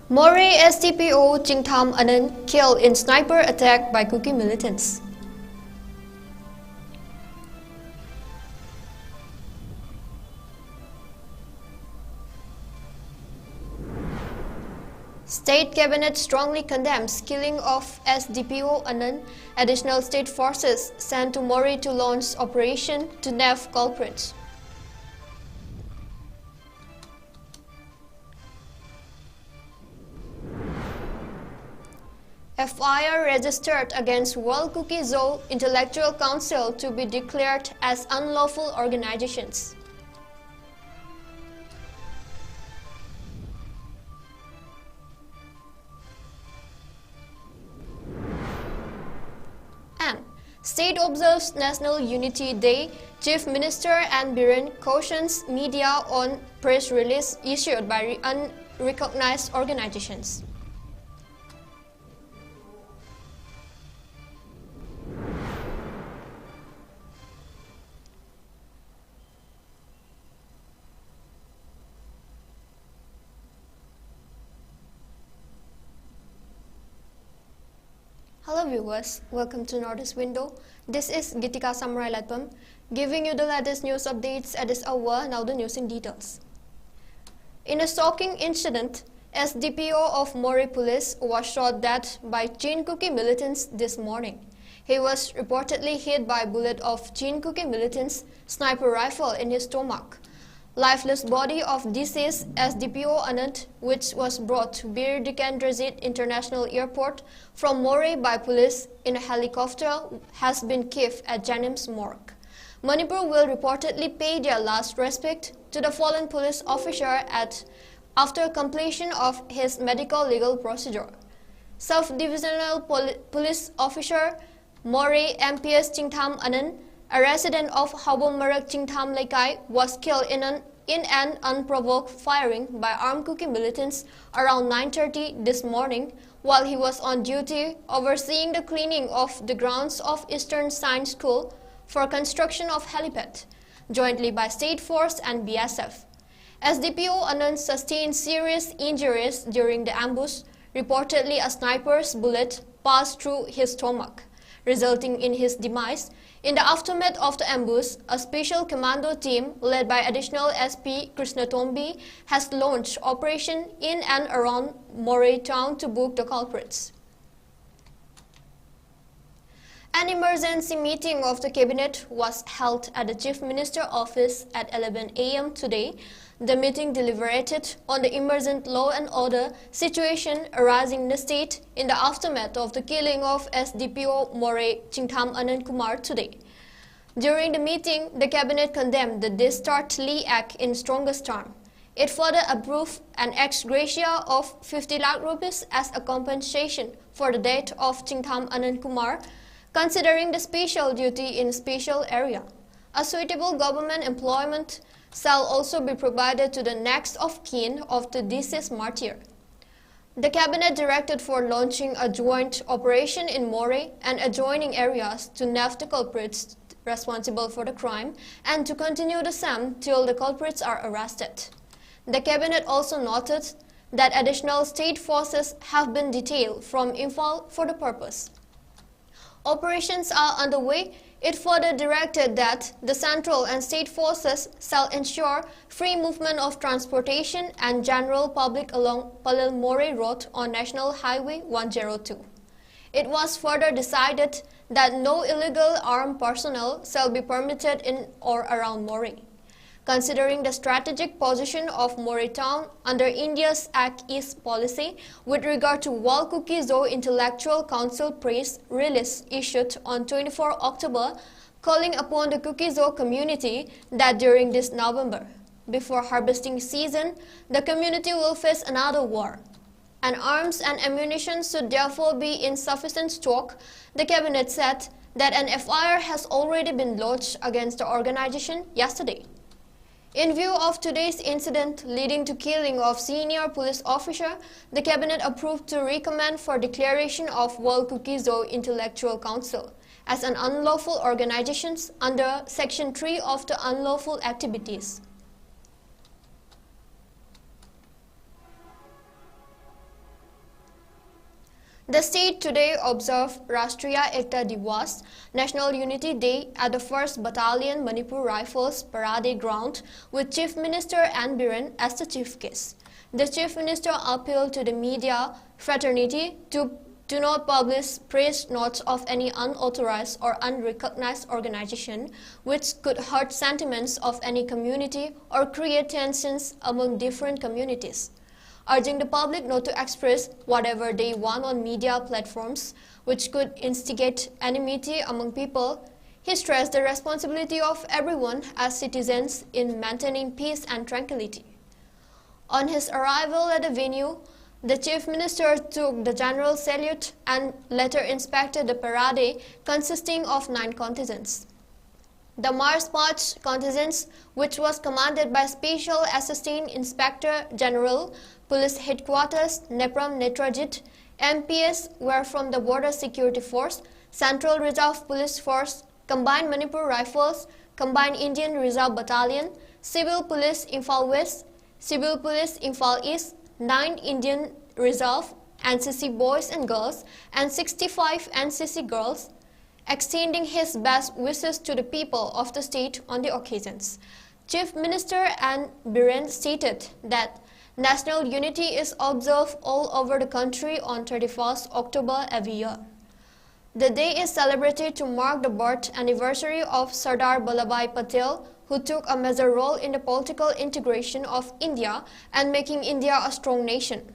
Moreh SDPO 𝐂𝐃𝐬 killed in sniper attack by Kuki militants. State Cabinet strongly condemns killing of SDPO Anand. Additional state forces sent to Moreh to launch operation to nab culprits. FIR registered against 𝐊𝐶𝐰𝐬 Intellectual Council to be declared as unlawful organizations. And State observes National Unity Day. Chief Minister and Biren cautions media on press release issued by unrecognized organizations. Hello viewers, welcome to Northeast Window. This is GEETIKA SAMURAILATPAM, giving you the latest news updates at this hour. Now the news in details. In a shocking incident, SDPO of Moreh police was shot dead by 𝐶𝐞𝐑 militants this morning. He was reportedly hit by a bullet of 𝐶𝐞𝐑 militants' sniper rifle in his stomach. Lifeless body of deceased SDPO Anand, which was brought to 𝐊𝐸𝐷𝐄𝐻 International Airport from Moreh by police in a helicopter, has been kept at Jennings morgue. Manipur will reportedly pay their last respect to the fallen police officer after completion of his medical legal procedure. Sub-divisional police officer Moreh MPS 𝐶𝐞𝐰 Anand, a resident of Habommarak Chingtham Lekai, was killed in an unprovoked firing by armed Kuki militants around 9:30 this morning while he was on duty overseeing the cleaning of the grounds of Eastern Science School for construction of helipad, jointly by State Force and BSF. SDPO Anand sustained serious injuries during the ambush. Reportedly, a sniper's bullet passed through his stomach, resulting in his demise. In the aftermath of the ambush, a special commando team led by additional SP Krishna Tombi has launched operation in and around Moreh town to book the culprits. An emergency meeting of the cabinet was held at the Chief Minister's office at 11 a.m. today. The meeting deliberated on the emergent law and order situation arising in the state in the aftermath of the killing of SDPO Moreh Chingtham Anand Kumar today. During the meeting, the cabinet condemned the Discharge Act in strongest terms. It further approved an ex gratia of 50 lakh rupees as a compensation for the death of Chingtham Anand Kumar, considering the special duty in special area. A suitable government employment shall also be provided to the next of kin of the deceased martyr. The cabinet directed for launching a joint operation in Moreh and adjoining areas to nab the culprits responsible for the crime and to continue the same till the culprits are arrested. The cabinet also noted that additional state forces have been detailed from Imphal for the purpose. Operations are underway. It further directed that the central and state forces shall ensure free movement of transportation and general public along Palil Moreh Road on National Highway 102. It was further decided that no illegal armed personnel shall be permitted in or around Moreh. Considering the strategic position of Moreh town under India's Act East policy with regard to 𝐊𝐶𝐰𝐬 Intellectual Council press release issued on 24 October calling upon the 𝐂𝐶𝐻 community that during this November, before harvesting season, the community will face another war, and arms and ammunition should therefore be in sufficient stock. The cabinet said that an FIR has already been lodged against the organization yesterday. In view of today's incident leading to killing of senior police officer, the cabinet approved to recommend for declaration of 𝐊𝐶𝐻 Intellectual Council as an unlawful organization under Section 3 of the Unlawful Activities. The state today observed Rashtriya Ekta Divas, National Unity Day, at the 1st Battalion Manipur Rifles Parade Ground with Chief Minister N. Biren as the chief guest. The Chief Minister appealed to the media fraternity to do not publish praise notes of any unauthorized or unrecognized organization which could hurt sentiments of any community or create tensions among different communities, urging the public not to express whatever they want on media platforms which could instigate enmity among people. He stressed the responsibility of everyone as citizens in maintaining peace and tranquility. On his arrival at the venue, the Chief Minister took the general salute and later inspected the parade consisting of 9 contingents. The March contingent, which was commanded by Special Assistant Inspector General, Police Headquarters, Nepram Netrajit, MPS, were from the Border Security Force, Central Reserve Police Force, Combined Manipur Rifles, Combined Indian Reserve Battalion, Civil Police Imphal West, Civil Police Imphal East, 9 Indian Reserve, NCC boys and girls, and 65 NCC girls, extending his best wishes to the people of the state on the occasions. Chief Minister N. Biren stated that national unity is observed all over the country on 31st October every year. The day is celebrated to mark the birth anniversary of Sardar Vallabhbhai Patel, who took a major role in the political integration of India and making India a strong nation.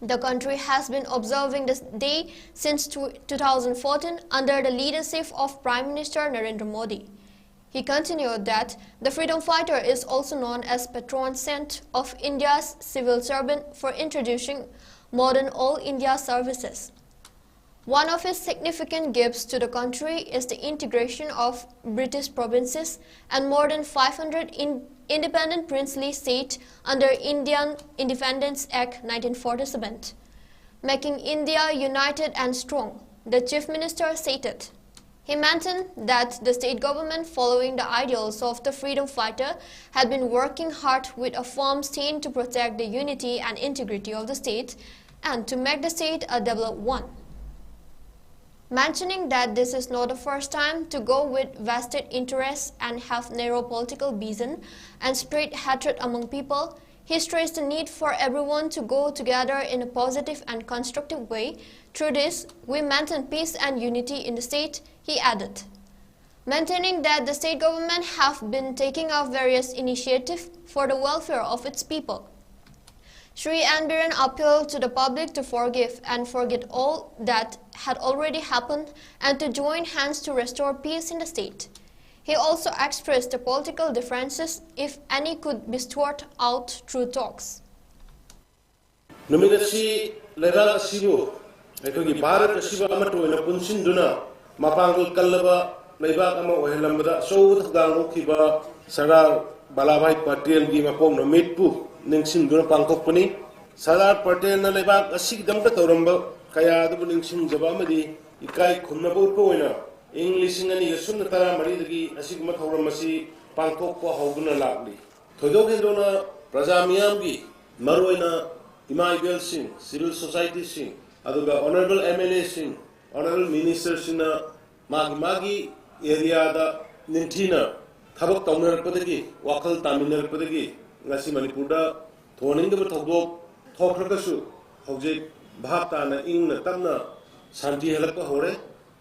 The country has been observing this day since 2014 under the leadership of Prime Minister Narendra Modi. He continued that the freedom fighter is also known as patron saint of India's civil servant for introducing modern all India services. One of his significant gifts to the country is the integration of British provinces and more than 500 independent princely states under Indian Independence Act 1947, making India united and strong, the Chief Minister stated. He maintained that the state government, following the ideals of the freedom fighter, had been working hard with a firm stand to protect the unity and integrity of the state and to make the state a developed one. Mentioning that this is not the first time to go with vested interests and have narrow political vision and spread hatred among people, he stressed the need for everyone to go together in a positive and constructive way. Through this, we maintain peace and unity in the state, he added. Maintaining that the state government have been taking up various initiatives for the welfare of its people. Shri N. Biren appealed to the public to forgive and forget all that had already happened and to join hands to restore peace in the state. He also expressed the political differences, if any, could be sorted out through talks. Numinasi legal asibu, ekogi Bharat asibu amatu ina punsinduna mapangul kallaba legal ama ohelambada sowut gangu kiba Sardar Vallabhbhai Patel gi mapong nomitpu ningsing duna pangkokpani Sardar Patel na legal asig damda tauramba kaya adu ningsing jaba amadi ikai khumna purpo ina English ngani yasuna tara mari dagi asig mathauram masi pangkokpa hoguna lagli thoidokhendona praja miyam gi maroina ꯏꯃꯥ ꯏꯕꯦꯜꯁꯤꯡ, civil society sing, aduga honorable MLA sing, honorable minister singna magi area da ninthina thabak taunarakpadagi wakal taminarpadagi ngasi Manipur da thoningdaba thogdok thokhragasu hojik bhab tana ingna tamna shanti halakpa hore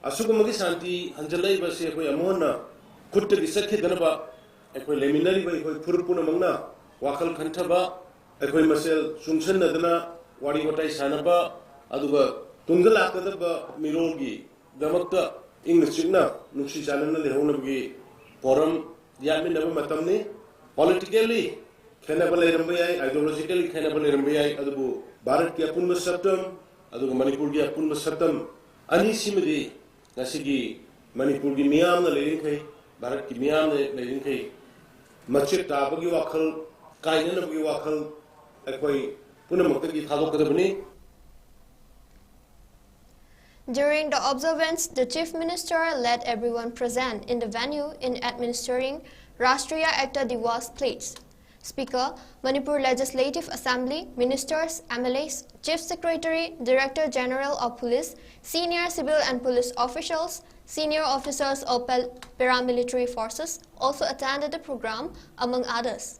asugumagi shanti hanjalai base ekoi amona kuttagi sakhidanaba ekoi leminari bai ekoi phurpuna mangna wakal khanthaba ekoi masel sungsan nadana wari watai sanaba aduga tungala kadaba mirogi damakta ingchikna nuksi chanana lehonabgi forum yaminaba matamni politically khenaba leramba yai ideologically khenaba leramba yai adubu Bharat ki apunba satam aduga Manipur ki apunba satam ani simadi nasigi Manipur ki miyam na lerin Bharat ki miyam na lerin khai machik tabagi wakhal kainana bagi wakhal During the observance, the Chief Minister led everyone present in the venue in administering Rashtriya Ekta Divas plates. Speaker, Manipur Legislative Assembly, Ministers, MLAs, Chief Secretary, Director General of Police, senior civil and police officials, senior officers of paramilitary forces also attended the program, among others.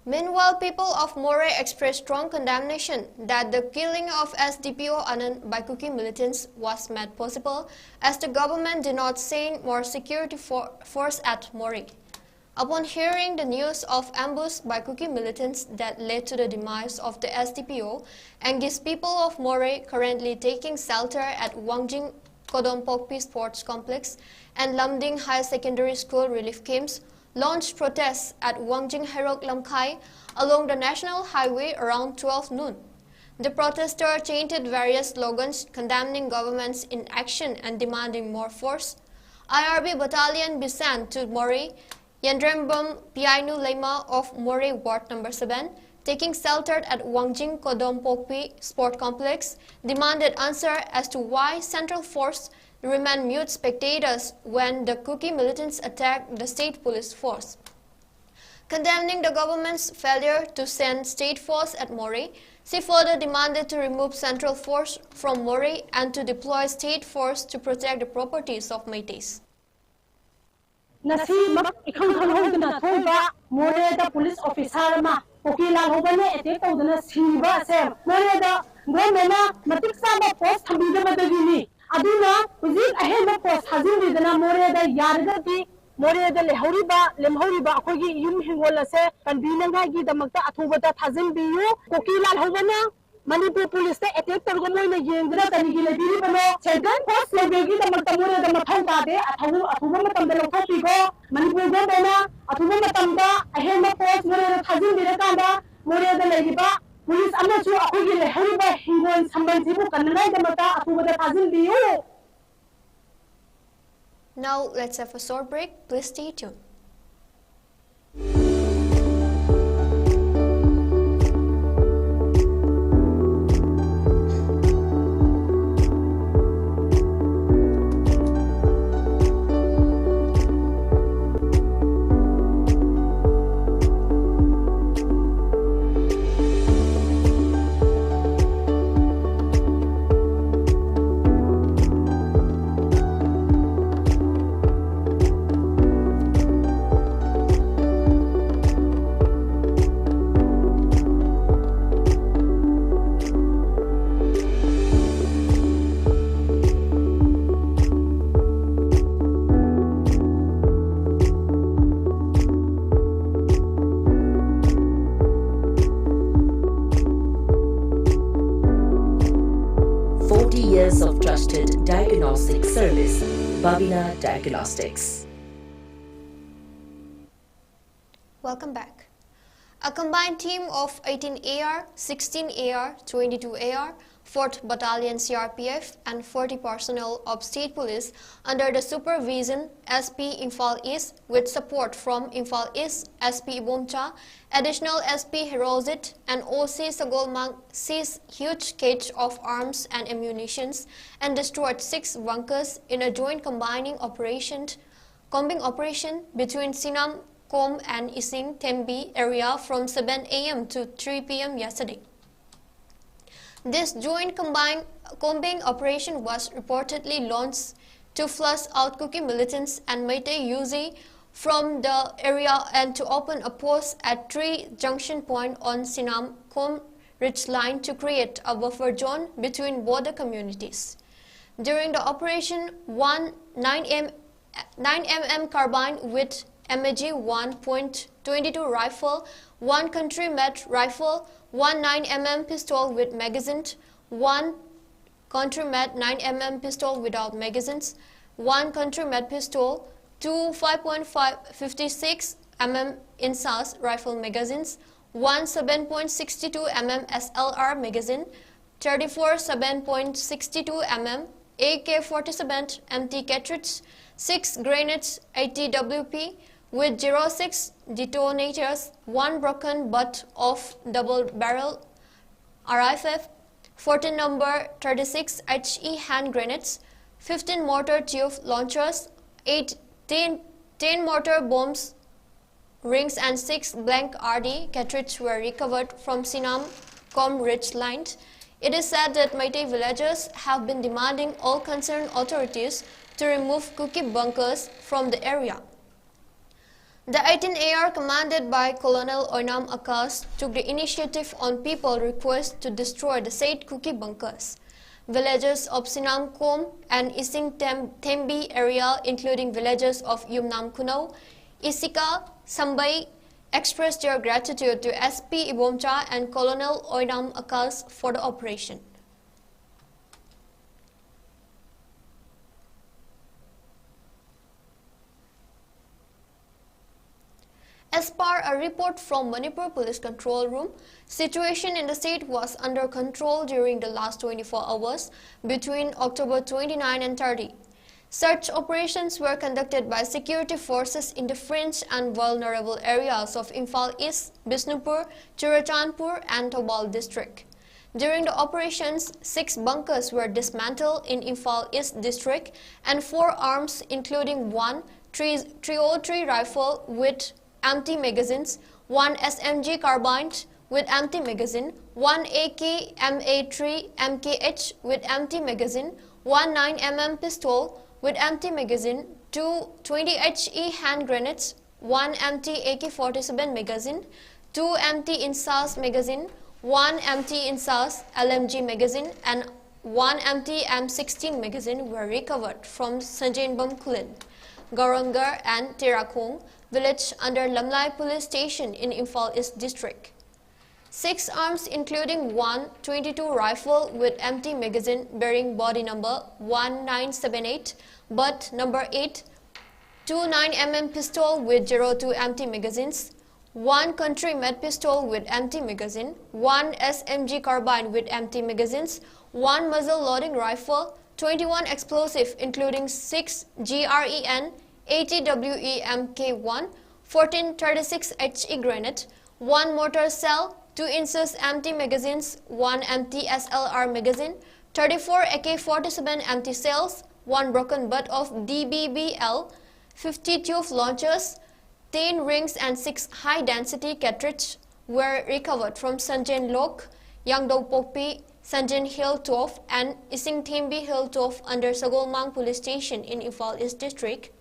Meanwhile, people of Moray expressed strong condemnation that the killing of SDPO Anand by Kuki militants was made possible as the government did not send more security force at Moray. Upon hearing the news of ambush by Kuki militants that led to the demise of the SDPO, Angus people of Moray currently taking shelter at Wangjing Kodompokpi Sports Complex and Lamding High Secondary School relief camps launched protests at Wangjing Herok Lamkhai along the National Highway around 12 noon. The protesters chanted various slogans condemning government's inaction and demanding more force. IRB Battalion be sent to Moray. Yandrembam Piainu Lema of Moray Ward No. 7, taking shelter at Wangjing Kodompokpi Sport Complex, demanded answer as to why Central Force remained mute spectators when the Kuki militants attacked the state police force. Condemning the government's failure to send state force at Moray, she further demanded to remove Central Force from Moray and to deploy state force to protect the properties of Métis. Nasi mak ikhang khang ho dana thoba Moray da police officer ma 𝐂𝐃𝐓𝐎 attack tawdana siba sem Moray da government matik saba post thamida madagini aduna hujik ahem post hazin dana Moray da yarga di Moray da lemhoriba akhogi yum hingol ase kanbinanga gi damakta athubata thazin biyu 𝐂𝐃𝐓𝐎 Manipur police attack targomoina yengra tanigi lebiri bano second post lebegi damakta Moray da mathau tade athuba matamda lokhapi go Manipur government athuba matamda ahem post Moray da thazin birakanda Moray da legiba police amachu akhogi lehoriba hingol sambanjibu kannai damakta athuba da thazin biyu. Now let's have a short break. Please stay tuned. Years of trusted diagnostic service, Babina Diagnostics. Welcome back. A combined team of 18 AR, 16 AR, 22 AR, 4th Battalion CRPF and 40 personnel of State Police under the supervision SP Imphal East with support from Imphal East SP Ibomcha, additional SP Herozit and OC Sagolmang seized huge cache of arms and ammunition and destroyed 6 bunkers in a joint combing operation between Sinam, Kom and Ising Tembi area from 7 a.m. to 3 p.m. yesterday. This joint combing operation was reportedly launched to flush out Kuki militants and Meitei Yuzi from the area and to open a post at 3 junction point on Sinam Kom Ridge line to create a buffer zone between border communities. During the operation, 9mm carbine with MAG 1.22 rifle, 1 country-made rifle, 1 9mm pistol with magazines, 1 country-made 9mm pistol without magazines, 1 country-made pistol, 2 5.56 mm in-size rifle magazines, 1 7.62 mm SLR magazine, 34 7.62 mm AK-47 empty cartridge, 6 grenades 80 WP with 06 detonators, 1 broken butt of double-barrel RFF, 14 number 36 HE hand grenades, 15 mortar tube launchers, 8 10 mortar bombs, rings and 6 blank RD cartridges were recovered from Sinam-Com ridge line. It is said that Meitei villagers have been demanding all concerned authorities to remove cookie bunkers from the area. The 18 AR commanded by Colonel Oinam Akas took the initiative on people's request to destroy the said cookie bunkers. Villagers of Sinam-Com and Ising-Thembi area, including villagers of Yumnam Kuno, Isika, Sambai, expressed their gratitude to SP Ibomcha and Colonel Oinam Akas for the operation. As per a report from Manipur Police Control Room, situation in the state was under control during the last 24 hours between October 29 and 30. Search operations were conducted by security forces in the fringe and vulnerable areas of Imphal East, Bisnupur, Churachandpur and Thobal district. During the operations, 6 bunkers were dismantled in Imphal East district and 4 arms including 1 303 rifle with empty magazines, 1 SMG carbine with empty magazine, 1 AK-MA3 MKH with empty magazine, 1 9mm pistol with empty magazine, 2 20 HE hand grenades, 1 empty AK-47 magazine, 2 empty INSAS magazine, 1 empty INSAS LMG magazine and 1 empty M16 magazine were recovered from Sanjainbam Kulin, Garangar and Tirakong village under Lamlai police station in Imphal East district. 6 arms including 1 22 rifle with empty magazine bearing body number 1978 butt number 8, 2 9mm pistol with 02 empty magazines, 1 country-made pistol with empty magazine, 1 SMG carbine with empty magazines, 1 muzzle loading rifle, 21 explosive including 6 GREN 80 WEMK1, 14 36 HE grenade, 1 mortar cell, 2 inches empty magazines, 1 empty SLR magazine, 34 AK-47 empty cells, 1 broken butt of DBBL, 50 tube launchers, 10 rings and 6 high-density cartridges were recovered from Sanjain Lok, Yangdo Pokpi, Sanjain Hill 12 and Ising-Thembi Hill 12 under Sagolmang police station in Imphal East district.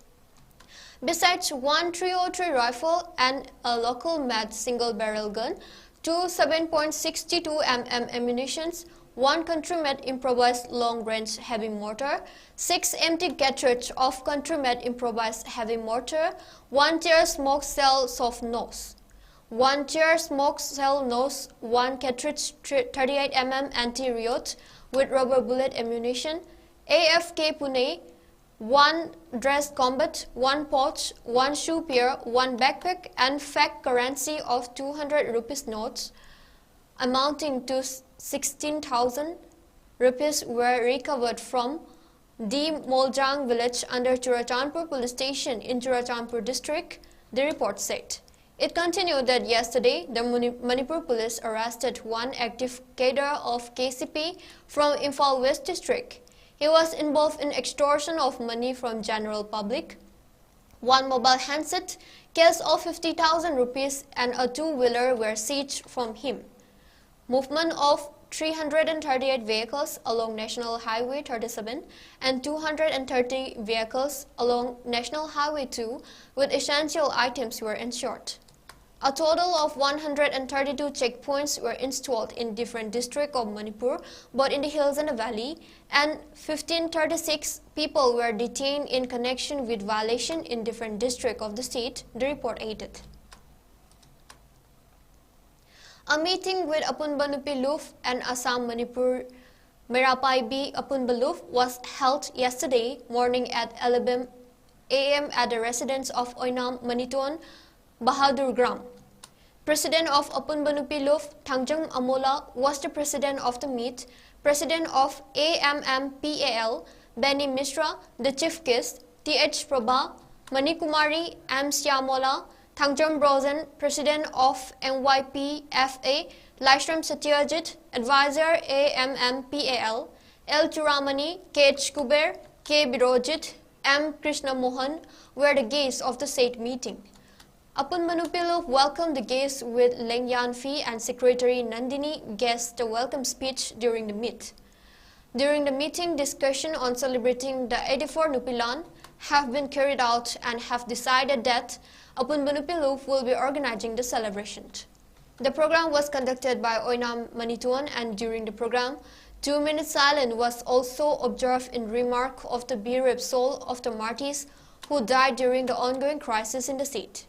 Besides 1 303 rifle and a local made single-barrel gun, 2 7.62 mm ammunitions, 1 country-made improvised long-range heavy mortar, 6 empty cartridges of country-made improvised heavy mortar, 1 tear smoke cell soft nose, 1 tear smoke cell nose, 1 cartridge 38 mm anti-riot with rubber bullet ammunition, AFK Pune, 1 dress combat, 1 pouch, 1 shoe pair, 1 backpack and fake currency of 200 rupees notes amounting to 16,000 rupees were recovered from the Moljang village under Churachandpur police station in Churachandpur district, the report said. It continued that yesterday, the Manipur police arrested 1 active cadre of KCP from Imphal West district. He was involved in extortion of money from general public. 1 mobile handset, cash of 50,000 rupees and a 2-wheeler were seized from him. Movement of 338 vehicles along National Highway 37 and 230 vehicles along National Highway 2 with essential items were ensured. A total of 132 checkpoints were installed in different districts of Manipur, both in the hills and the valley, and 1536 people were detained in connection with violation in different districts of the state, the report added. A meeting with Apunbanupi Luf and Assam Manipur Merapai B Apunbaluf was held yesterday morning at 11 a.m. at the residence of Oinam Maniton Bahadur Gram. President of Apunbanupi Luf, Thangjang Amola, was the president of the meet. President of AMMPAL, Benny Mishra, the chief guest, T.H. Prabha, Manikumari M. Syamola, Thangjam Brozen, president of NYPFA, Laishram Satyajit, advisor AMMPAL, L. Churamani, 𝐂𝐶_𝐾 Birojit, M. Krishna Mohan were the guests of the said meeting. Apun Manupilo welcomed the guests with Leng Yanfi and Secretary Nandini guessed the welcome speech during the meet. During the meeting, discussion on celebrating the 84 Nupilan have been carried out and have decided that Apun Manupilo will be organizing the celebration. The program was conducted by Oinam Manituan, and during the program, 2 minutes silence was also observed in remark of the bereaved soul of the martyrs who died during the ongoing crisis in the state.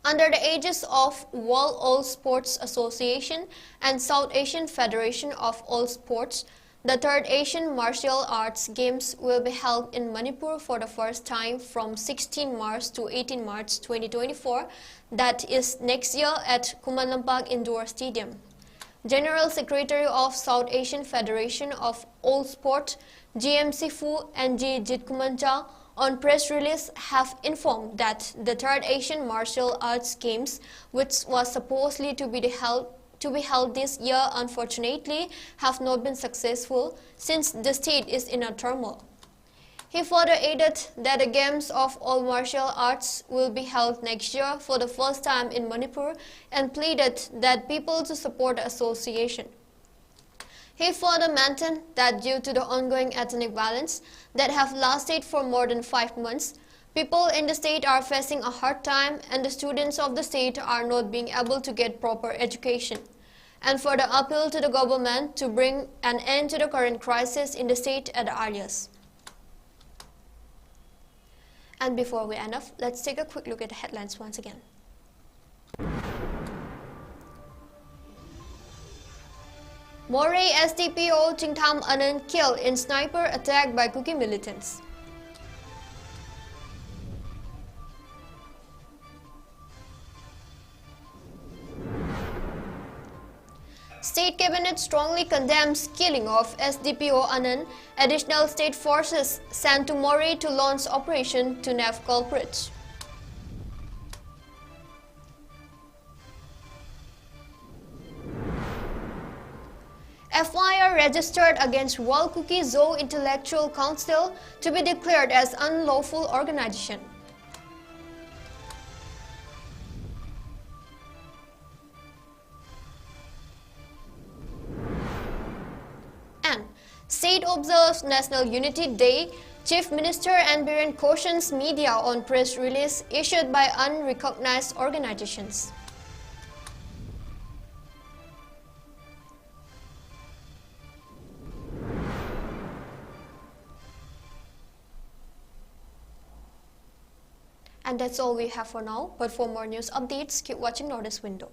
Under the aegis of World All Sports Association and South Asian Federation of All Sports, the 3rd Asian Martial Arts Games will be held in Manipur for the first time from 16 March to 18 March 2024, that is next year at Kumanlampak Indoor Stadium. General Secretary of South Asian Federation of All Sport, GMC Fu and 𝐺𝐸𝐸 on press release have informed that the 3rd Asian Martial Arts Games, which was supposedly to be held this year, unfortunately have not been successful since the state is in a turmoil. He further added that the Games of all martial arts will be held next year for the first time in Manipur and pleaded that people to support the association. He further maintained that due to the ongoing ethnic violence that have lasted for more than 5 months, people in the state are facing a hard time and the students of the state are not being able to get proper education, and further appeal to the government to bring an end to the current crisis in the state at the earliest. And before we end off, let's take a quick look at the headlines once again. Moreh SDPO 𝐂𝐫𝐸𝐬 killed in sniper attack by Kuki militants. State Cabinet strongly condemns killing of SDPO Anand. Additional state forces sent to Moreh to launch operation to nab culprits. FIR registered against 𝐿-ΚΚ-ЗΟ Intellectual Council to be declared as unlawful organization. And State observes National Unity Day. Chief Minister and Biren cautions media on press release issued by unrecognized organizations. And that's all we have for now, but for more news updates, keep watching Northeast Window.